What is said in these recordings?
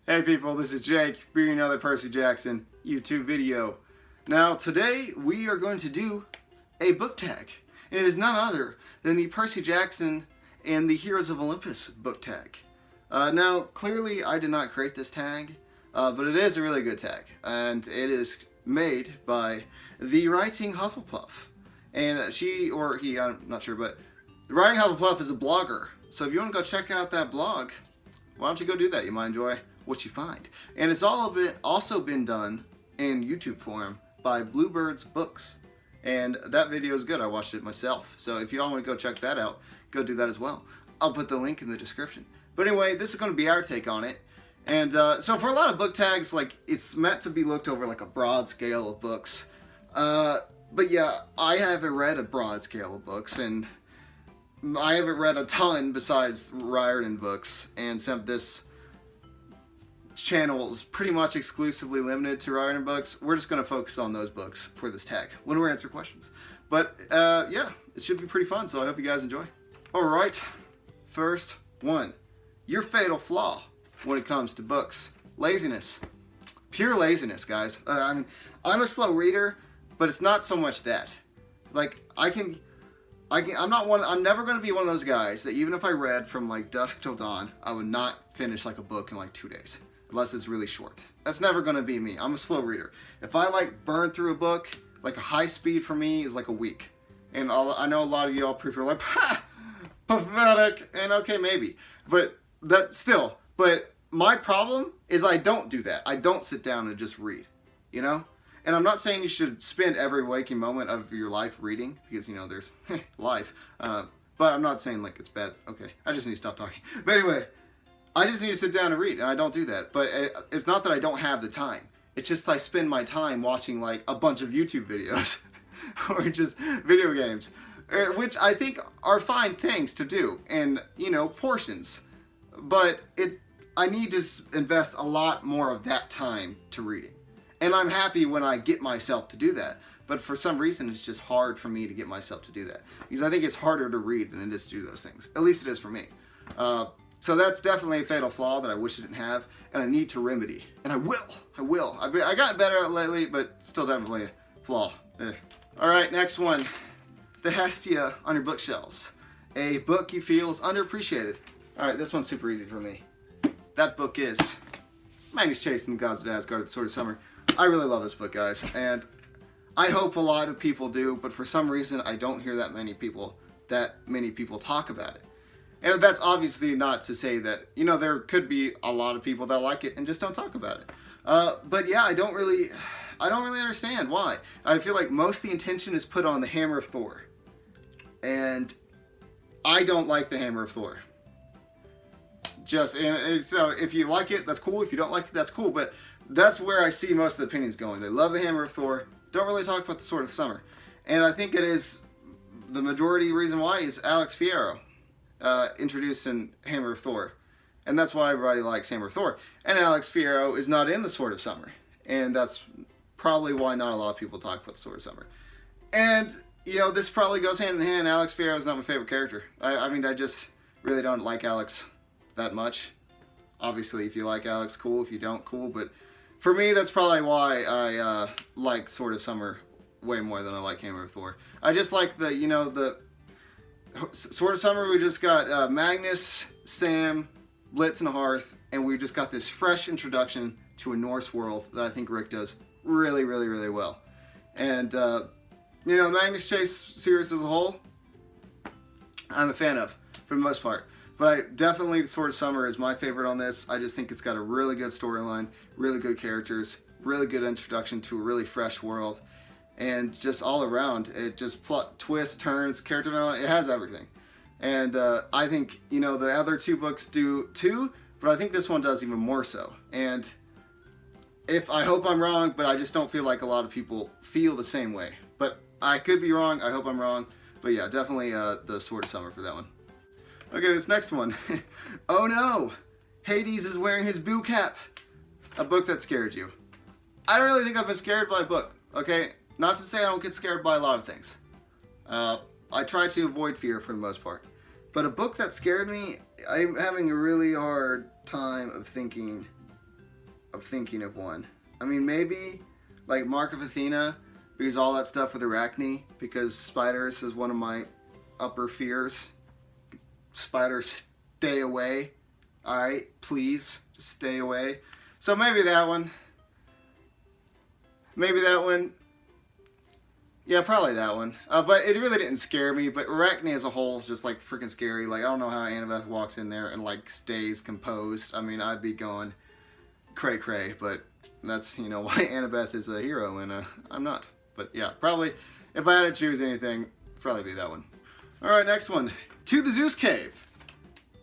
Hey people, this is Jake, bringing another Percy Jackson YouTube video. Now today we are going to do a book tag. And it is none other than the Percy Jackson and the Heroes of Olympus book tag. Now clearly I did not create this tag, but it is a really good tag. And it is made by the Writing Hufflepuff. And she or he, I'm not sure, but the Writing Hufflepuff is a blogger. So if you want to go check out that blog, why don't you go do that? You might enjoy what you find. And it's also been done in YouTube form by Bluebird's Books. And that video is good. I watched it myself. So if you all want to go check that out, go do that as well. I'll put the link in the description. But anyway, this is going to be our take on it. And so for a lot of book tags, like, it's meant to be looked over like a broad scale of books. But yeah, I haven't read a broad scale of books, and I haven't read a ton besides Riordan books, and this channel is pretty much exclusively limited to Riordan books. We're just going to focus on those books for this tag when we answer questions. But yeah, it should be pretty fun, so I hope you guys enjoy. Alright, first one. Your fatal flaw when it comes to books. Laziness. Pure laziness, guys. I mean, I'm a slow reader, but it's not so much that. Like, I'm never going to be one of those guys that even if I read from like dusk till dawn, I would not finish like a book in like 2 days. Unless it's really short. That's never going to be me. I'm a slow reader. If I like burn through a book, like a high speed for me is like a week. And I know a lot of y'all prefer like, ha! Pathetic! And okay, maybe. But but my problem is I don't do that. I don't sit down and just read. You know? And I'm not saying you should spend every waking moment of your life reading, because, you know, there's life. But I'm not saying, like, it's bad. Okay, I just need to stop talking. But anyway, I just need to sit down and read, and I don't do that. But it's not that I don't have the time. It's just I spend my time watching, like, a bunch of YouTube videos. Or just video games. Which I think are fine things to do, in, you know, portions. But I need to invest a lot more of that time to reading. And I'm happy when I get myself to do that. But for some reason, it's just hard for me to get myself to do that. Because I think it's harder to read than it is to do those things. At least it is for me. So that's definitely a fatal flaw that I wish I didn't have. And I need to remedy. And I will. I got better at it lately, but still definitely a flaw. Alright, next one. The Hestia on your bookshelves. A book you feel is underappreciated. Alright, this one's super easy for me. That book is Magnus Chase and the Gods of Asgard, The Sword of Summer. I really love this book, guys, and I hope a lot of people do, but for some reason I don't hear that many people talk about it. And that's obviously not to say that, you know, there could be a lot of people that like it and just don't talk about it. But yeah, I don't really understand why. I feel like most of the attention is put on the Hammer of Thor, and I don't like the Hammer of Thor. So if you like it, that's cool. If you don't like it, that's cool. But that's where I see most of the opinions going. They love the Hammer of Thor, don't really talk about the Sword of Summer. And I think it is, the majority reason why is Alex Fierro introduced in Hammer of Thor. And that's why everybody likes Hammer of Thor. And Alex Fierro is not in the Sword of Summer. And that's probably why not a lot of people talk about the Sword of Summer. And, you know, this probably goes hand in hand. Alex Fierro is not my favorite character. I mean, I just really don't like Alex that much. Obviously, if you like Alex, cool. If you don't, cool. But for me, that's probably why I like Sword of Summer way more than I like Hammer of Thor. I just like the, you know, the Sword of Summer. We just got Magnus, Sam, Blitz, and Hearth, and we just got this fresh introduction to a Norse world that I think Rick does really, really, really well. And you know, Magnus Chase series as a whole, I'm a fan of for the most part. But definitely the Sword of Summer is my favorite on this. I just think it's got a really good storyline, really good characters, really good introduction to a really fresh world, and just all around, it just plot, twists, turns, character development, it has everything. And I think, you know, the other two books do too, but I think this one does even more so. And I hope I'm wrong, but I just don't feel like a lot of people feel the same way. But I could be wrong, I hope I'm wrong. But yeah, definitely the Sword of Summer for that one. Okay, this next one. Oh no! Hades is wearing his boo cap. A book that scared you. I don't really think I've been scared by a book, okay? Not to say I don't get scared by a lot of things. I try to avoid fear for the most part. But a book that scared me, I'm having a really hard time of thinking of thinking of one. I mean, maybe like Mark of Athena, because all that stuff with Arachne, because spiders is one of my upper fears. Spiders, stay away. Alright, please, just stay away. So maybe that one. Maybe that one. Yeah, probably that one. But it really didn't scare me. But Arachne as a whole is just like freaking scary. Like, I don't know how Annabeth walks in there and like stays composed. I mean, I'd be going cray cray. But that's, you know, why Annabeth is a hero and I'm not. But yeah, probably if I had to choose anything, probably be that one. Alright, next one. To the Zeus Cave.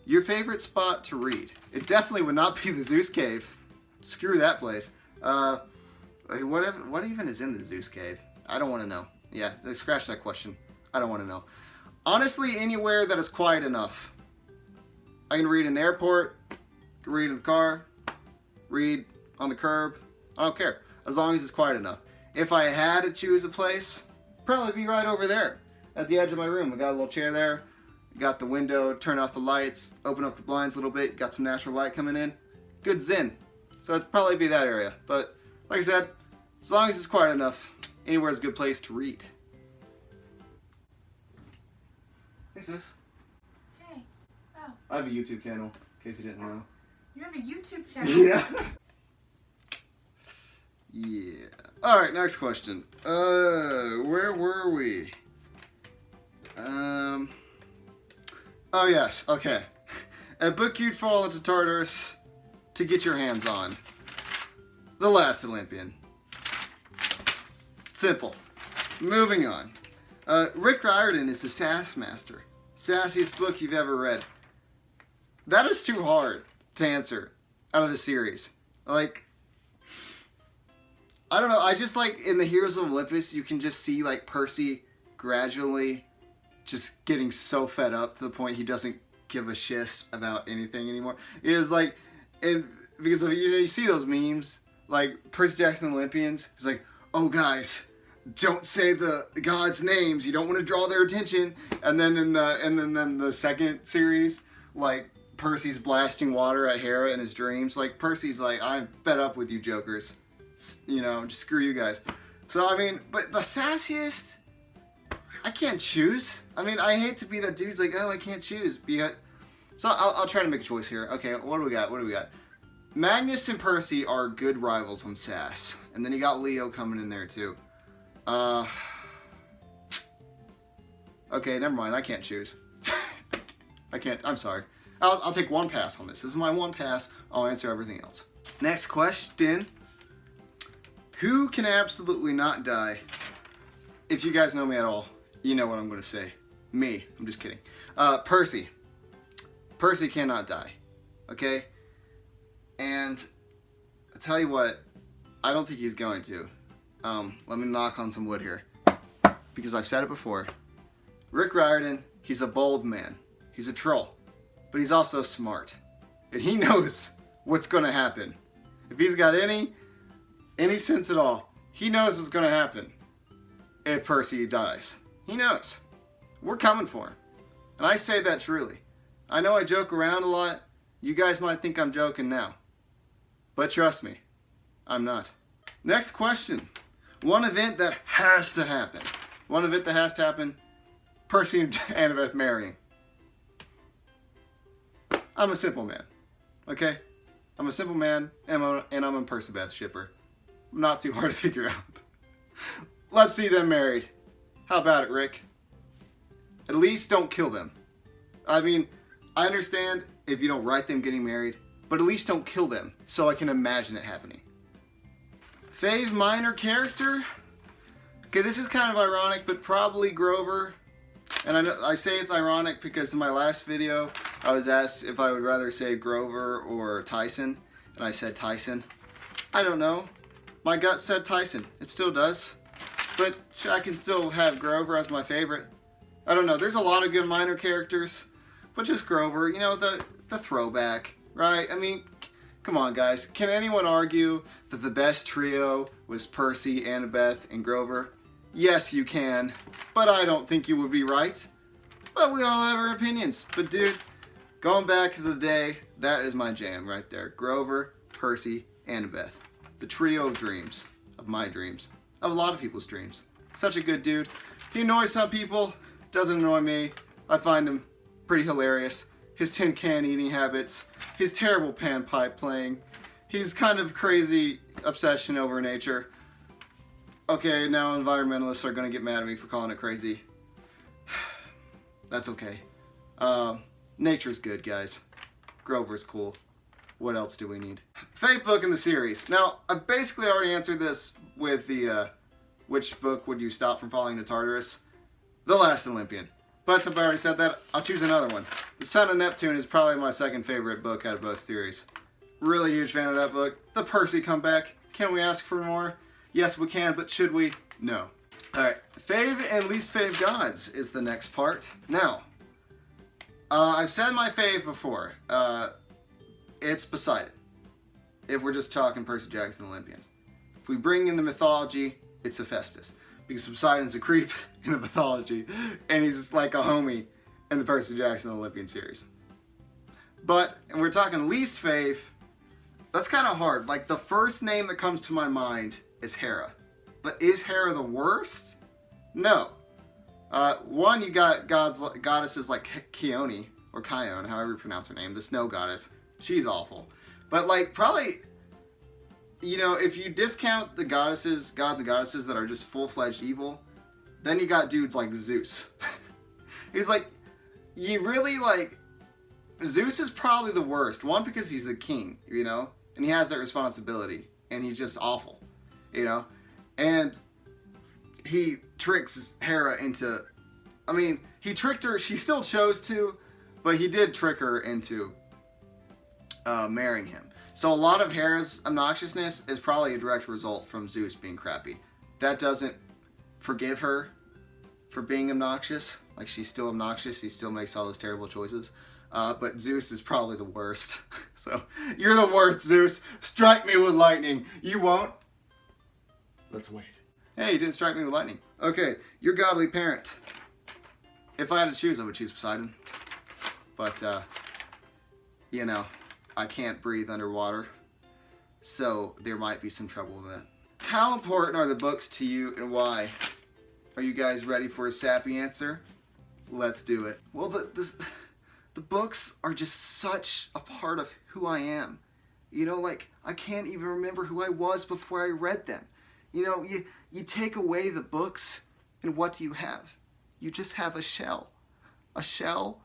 Your favorite spot to read. It definitely would not be the Zeus Cave. Screw that place. What even is in the Zeus Cave? I don't want to know. Yeah, scratch that question. I don't want to know. Honestly, anywhere that is quiet enough. I can read in the airport, read in the car, read on the curb. I don't care. As long as it's quiet enough. If I had to choose a place, probably be right over there. At the edge of my room. I got a little chair there. Got the window, turn off the lights, open up the blinds a little bit, got some natural light coming in. Good zen. So it'd probably be that area. But like I said, as long as it's quiet enough, anywhere is a good place to read. Hey sis. Hey. Oh. I have a YouTube channel, in case you didn't know. You have a YouTube channel? Yeah. Yeah. Alright, next question. Where were we? Oh yes, okay. A book you'd fall into Tartarus to get your hands on. The Last Olympian. Simple. Moving on. Rick Riordan is the Sass Master. Sassiest book you've ever read. That is too hard to answer out of the series. Like, I don't know, I just like in the Heroes of Olympus, you can just see like Percy gradually just getting so fed up to the point he doesn't give a shit about anything anymore. It is like, because of, you know, you see those memes, like Percy Jackson Olympians, it's like, oh guys, don't say the gods' names, you don't want to draw their attention. And then in the second series, like Percy's blasting water at Hera in his dreams. Like Percy's like, I'm fed up with you jokers, you know, just screw you guys. So I mean, but the sassiest, I can't choose. I mean, I hate to be that dude's like, oh, I can't choose. So I'll try to make a choice here. Okay, what do we got? What do we got? Magnus and Percy are good rivals on sass. And then you got Leo coming in there too. Okay, never mind. I can't choose. I can't. I'm sorry. I'll take one pass on this. This is my one pass. I'll answer everything else. Next question. Who can absolutely not die? If you guys know me at all, you know what I'm going to say. Me. I'm just kidding. Percy. Percy cannot die. Okay? And I'll tell you what, I don't think he's going to. Let me knock on some wood here. Because I've said it before. Rick Riordan, he's a bold man. He's a troll. But he's also smart. And he knows what's going to happen. If he's got any sense at all, he knows what's going to happen if Percy dies. He knows. We're coming for him. And I say that truly. I know I joke around a lot. You guys might think I'm joking now. But trust me, I'm not. Next question. One event that has to happen. One event that has to happen. Percy and Annabeth marrying. I'm a simple man. Okay? I'm a simple man and I'm a Percybeth shipper. Not too hard to figure out. Let's see them married. How about it, Rick? At least don't kill them. I mean, I understand if you don't write them getting married, but at least don't kill them so I can imagine it happening. Fave minor character? Okay, this is kind of ironic, but probably Grover. And I say it's ironic because in my last video, I was asked if I would rather say Grover or Tyson, and I said Tyson. I don't know. My gut said Tyson. It still does. But I can still have Grover as my favorite. I don't know. There's a lot of good minor characters, but just Grover, you know, the throwback, right? I mean, come on, guys. Can anyone argue that the best trio was Percy, Annabeth, and Grover? Yes, you can, but I don't think you would be right. But we all have our opinions. But dude, going back to the day, that is my jam right there. Grover, Percy, Annabeth. The trio of dreams. Of my dreams. Of a lot of people's dreams. Such a good dude. He annoys some people. Doesn't annoy me. I find him pretty hilarious. His tin can eating habits. His terrible panpipe playing. His kind of crazy obsession over nature. Okay, now environmentalists are going to get mad at me for calling it crazy. That's okay. Nature's good, guys. Grover's cool. What else do we need? Favorite book in the series. Now, I basically already answered this with the, which book would you stop from falling to Tartarus? The Last Olympian. But since I already said that, I'll choose another one. The Son of Neptune is probably my second favorite book out of both series. Really huge fan of that book. The Percy comeback. Can we ask for more? Yes, we can, but should we? No. Alright, fave and least fave gods is the next part. Now, I've said my fave before. It's Poseidon. If we're just talking Percy Jackson Olympians. If we bring in the mythology, it's Hephaestus. Because Poseidon's a creep in the mythology, and he's just like a homie in the Percy Jackson Olympian series. But, and we're talking least fave, that's kind of hard. Like, the first name that comes to my mind is Hera. But is Hera the worst? No. One, you got goddesses like Chione, or Chione, however you pronounce her name, the snow goddess. She's awful. But, like, probably, you know, if you discount the gods and goddesses that are just full-fledged evil, then you got dudes like Zeus. He's like, you really, like, Zeus is probably the worst. One, because he's the king, you know, and he has that responsibility, and he's just awful, you know, and he tricks Hera into, I mean, he tricked her, she still chose to, but he did trick her into marrying him. So a lot of Hera's obnoxiousness is probably a direct result from Zeus being crappy. That doesn't forgive her for being obnoxious. Like, she's still obnoxious, she still makes all those terrible choices. But Zeus is probably the worst. So, you're the worst, Zeus. Strike me with lightning. You won't? Let's wait. Hey, you didn't strike me with lightning. Okay, your godly parent. If I had to choose, I would choose Poseidon. But, you know, I can't breathe underwater. So, there might be some trouble with that. How important are the books to you and why? Are you guys ready for a sappy answer? Let's do it. Well, the books are just such a part of who I am. You know, like, I can't even remember who I was before I read them. You know, you take away the books, and what do you have? You just have a shell. A shell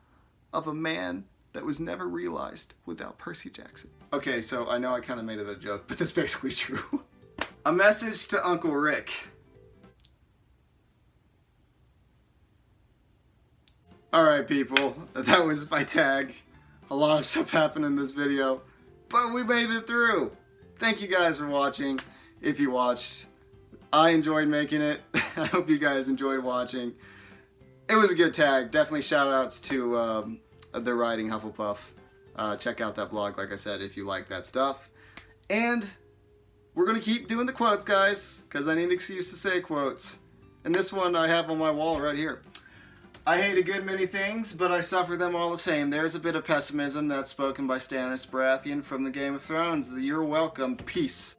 of a man that was never realized without Percy Jackson. Okay, so I know I kind of made it a joke, but that's basically true. A message to Uncle Rick. Alright people, that was my tag. A lot of stuff happened in this video, but we made it through. Thank you guys for watching, if you watched. I enjoyed making it. I hope you guys enjoyed watching. It was a good tag. Definitely shout outs to the Writing Hufflepuff. Check out that blog, like I said, if you like that stuff. And we're going to keep doing the quotes, guys, because I need an excuse to say quotes. And this one I have on my wall right here. I hate a good many things, but I suffer them all the same. There's a bit of pessimism that's spoken by Stannis Baratheon from the Game of Thrones. You're welcome. Peace.